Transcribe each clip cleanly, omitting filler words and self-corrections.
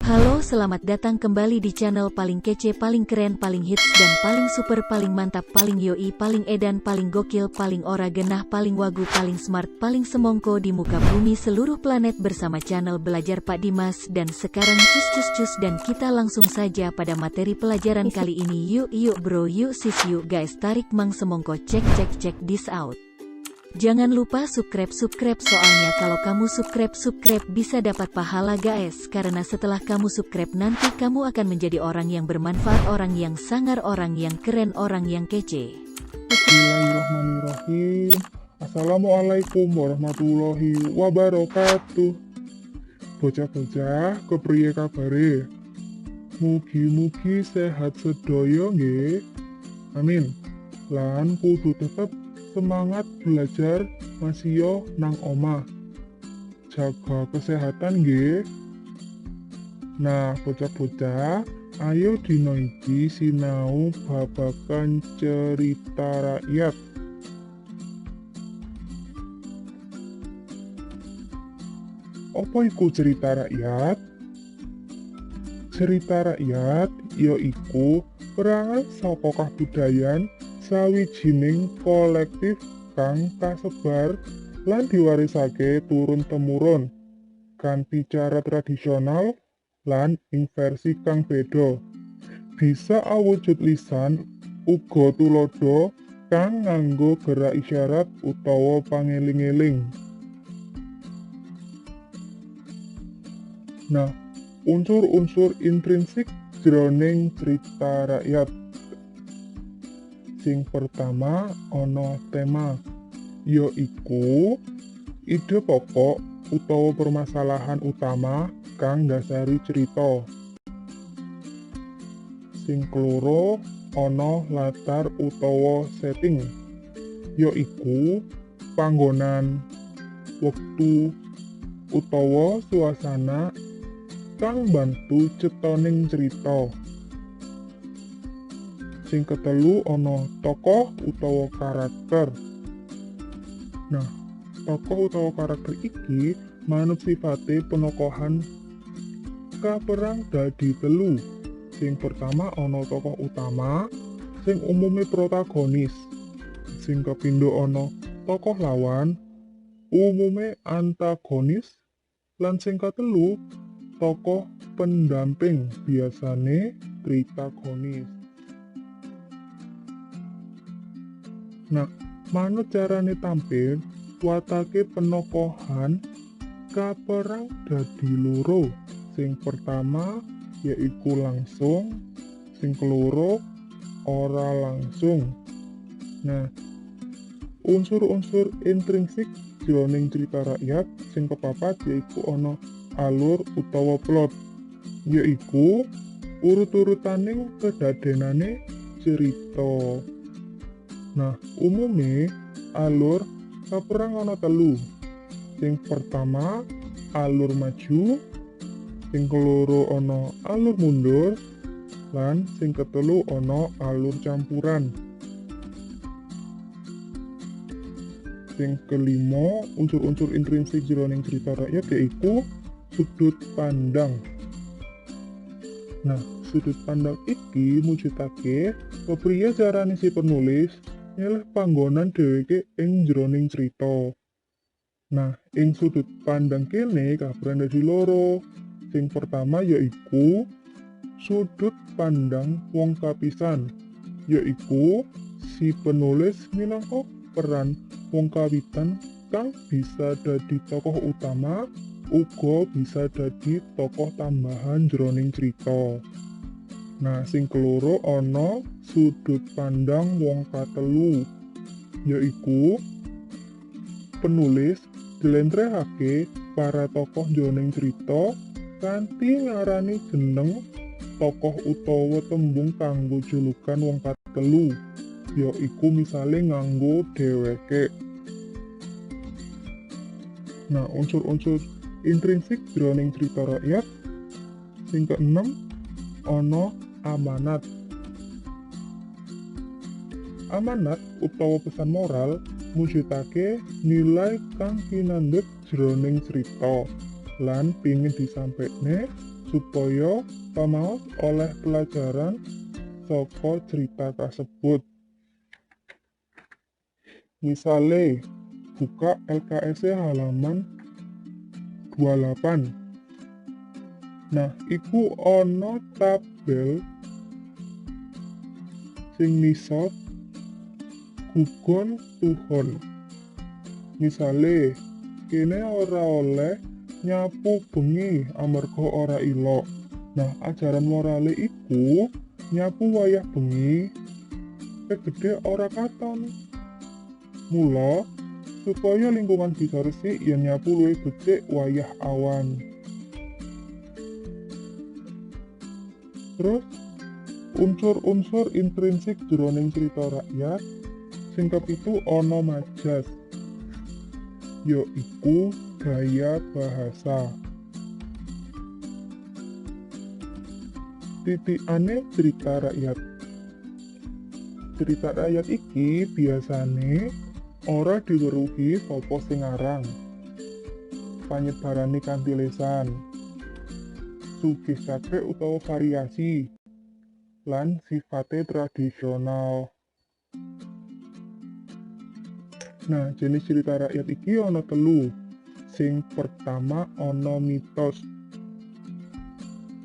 Halo, selamat datang kembali di channel paling kece, paling keren, paling hits, dan paling super, paling mantap, paling yoi, paling edan, paling gokil, paling ora genah, paling wagu, paling smart, paling semongko di muka bumi seluruh planet bersama channel Belajar Pak Dimas. Dan sekarang cus dan kita langsung saja pada materi pelajaran kali ini. Yuk bro, yuk sis, yuk guys, tarik mang semongko, check this out. Jangan lupa subscribe soalnya kalau kamu subscribe bisa dapat pahala guys, karena setelah kamu subscribe nanti kamu akan menjadi orang yang bermanfaat, orang yang sangar, orang yang keren, orang yang kece. Bismillahirrahmanirrahim. Assalamualaikum warahmatullahi wabarakatuh. Bocah-bocah, kepriye kabare? Mugi-mugi sehat sedaya nggih. Amin. Lan kudu tetep semangat belajar masih nang omah. Jaga kesehatan nggih. Nah, bocah-bocah, ayo dino iki sinau babagan cerita rakyat. Apa iku cerita rakyat? Cerita rakyat yaiku perangan saka kabudayan sawijining kolektif kang kasebar lan diwarisake turun-temurun kanthi cara tradisional lan ing versi kang beda. Bisa awujud lisan uga tulodo kang nganggo gerak isyarat utawa pangeling-eling. Nah, unsur-unsur intrinsik jroning cerita rakyat. Sing pertama ana tema, yaiku ide pokok utawa permasalahan utama kang ndasari cerita. Sing keloro ana latar utawa setting, yaiku panggonan, wektu utawa suasana kang bantu cetoning cerita. Sing ketelu ana tokoh utawa karakter. Nah, tokoh utawa karakter iki manut sifate penokohan kaperang dadi telu. Sing pertama ana tokoh utama sing umume protagonis. Sing kapindho ana tokoh lawan umume antagonis. Lan sing katelu tokoh pendamping, biasane tritagonis. Nah, manut carane tampil, watake penokohan kaperang dadi loro. Sing pertama yaiku langsung, sing keloro ora langsung. Nah, unsur-unsur intrinsik jroning cerita rakyat sing kepapat yaiku ana alur utawa plot, yaiku urut-urutaning kedadenane cerita. Nah, umume alur kaperang ana telu. Sing pertama alur maju, sing keloro ana alur mundur, lan sing ketelu ana alur campuran. Sing kelima unsur-unsur intrinsik jroning cerita rakyat yaiku sudut pandang. Nah, sudut pandang iki mujudake kepriye carane si penulis nyeleh panggonan dheweke ing jroning cerita. Nah, ing sudut pandang kene kabaran dadi loro. Sing pertama yaiku sudut pandang wong kapisan, yaiku si penulis minangka peran wong kawitan kang bisa dadi tokoh utama uga bisa dadi tokoh tambahan jroning cerita. Nah, sing keloro ana sudut pandang wong katelu, yaiku penulis njlentrehake para tokoh jroning cerita kanthi ngarani jeneng tokoh utawa tembung kanggo julukan wong katelu, yaiku misale nganggo dheweke. Nah, unsur-unsur intrinsik jroning cerita rakyat sing keenem ana amanat. Amanat utawa pesan moral mujudake nilai kang pinandhet jroning cerita lan pingin disampaikne supaya pamaos oleh pelajaran saka cerita kasebut. Misale, buka LKS halaman 28. Nah, iku ana tabel sing nisot gugon tuhon. Misale, kene ora oleh nyapu bengi amarga ora ilok. Nah, ajaran morale iku nyapu wayah bengi gede ora katon. Mula supaya lingkungan bisa resik ya nyapu luwih becik wayah awan. Terus unsur-unsur intrinsik jroning cerita rakyat sing kepitu ana majas, yaiku gaya bahasa. Titikane cerita rakyat. Cerita rakyat iki biasane ora diweruhi sapa sing ngarang. Panyebarane kanthi lesan, sugestake utawa variasi, lan sifate tradisional. Nah, jenis cerita rakyat iki ana 3. Sing pertama ana mitos.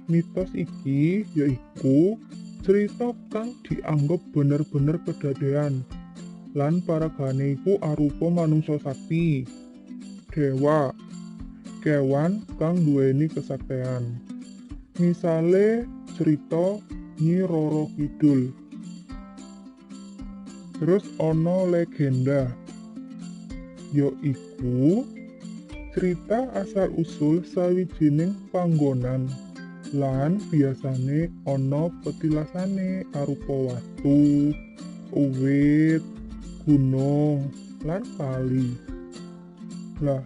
Mitos iki yaiku cerita kang dianggep bener-bener kedadean lan paragane iku arupa manungsa sakti, dewa, kewan kang duweni kesaktian. Misale cerita Nyi Roro Kidul. Terus ana legenda, yaiku cerita asal usul sawijining panggonan lan biasane ana petilasane arupa watu, uwit, gunung, lan kali. Lah,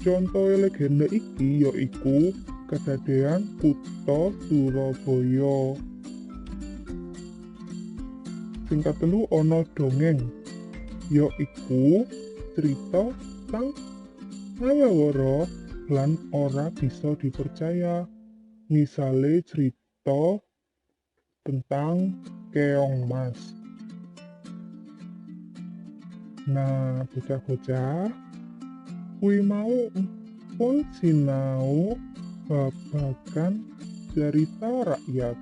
contoh legenda iki yaiku kedadean kutha Surabaya. Sing katelu ana dongeng, yaiku cerita kang ngawara lan ora bisa dipercaya. Misale cerita tentang keong mas. Nah, bocah-bocah, kuwi mau pun sinau babagan cerita rakyat.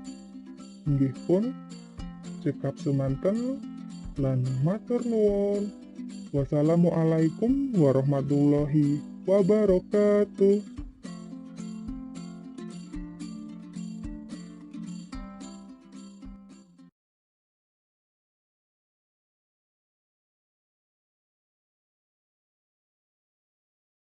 Inggih pun cekap semanten lan matur nuwun. Wassalamualaikum warahmatullahi wabarakatuh.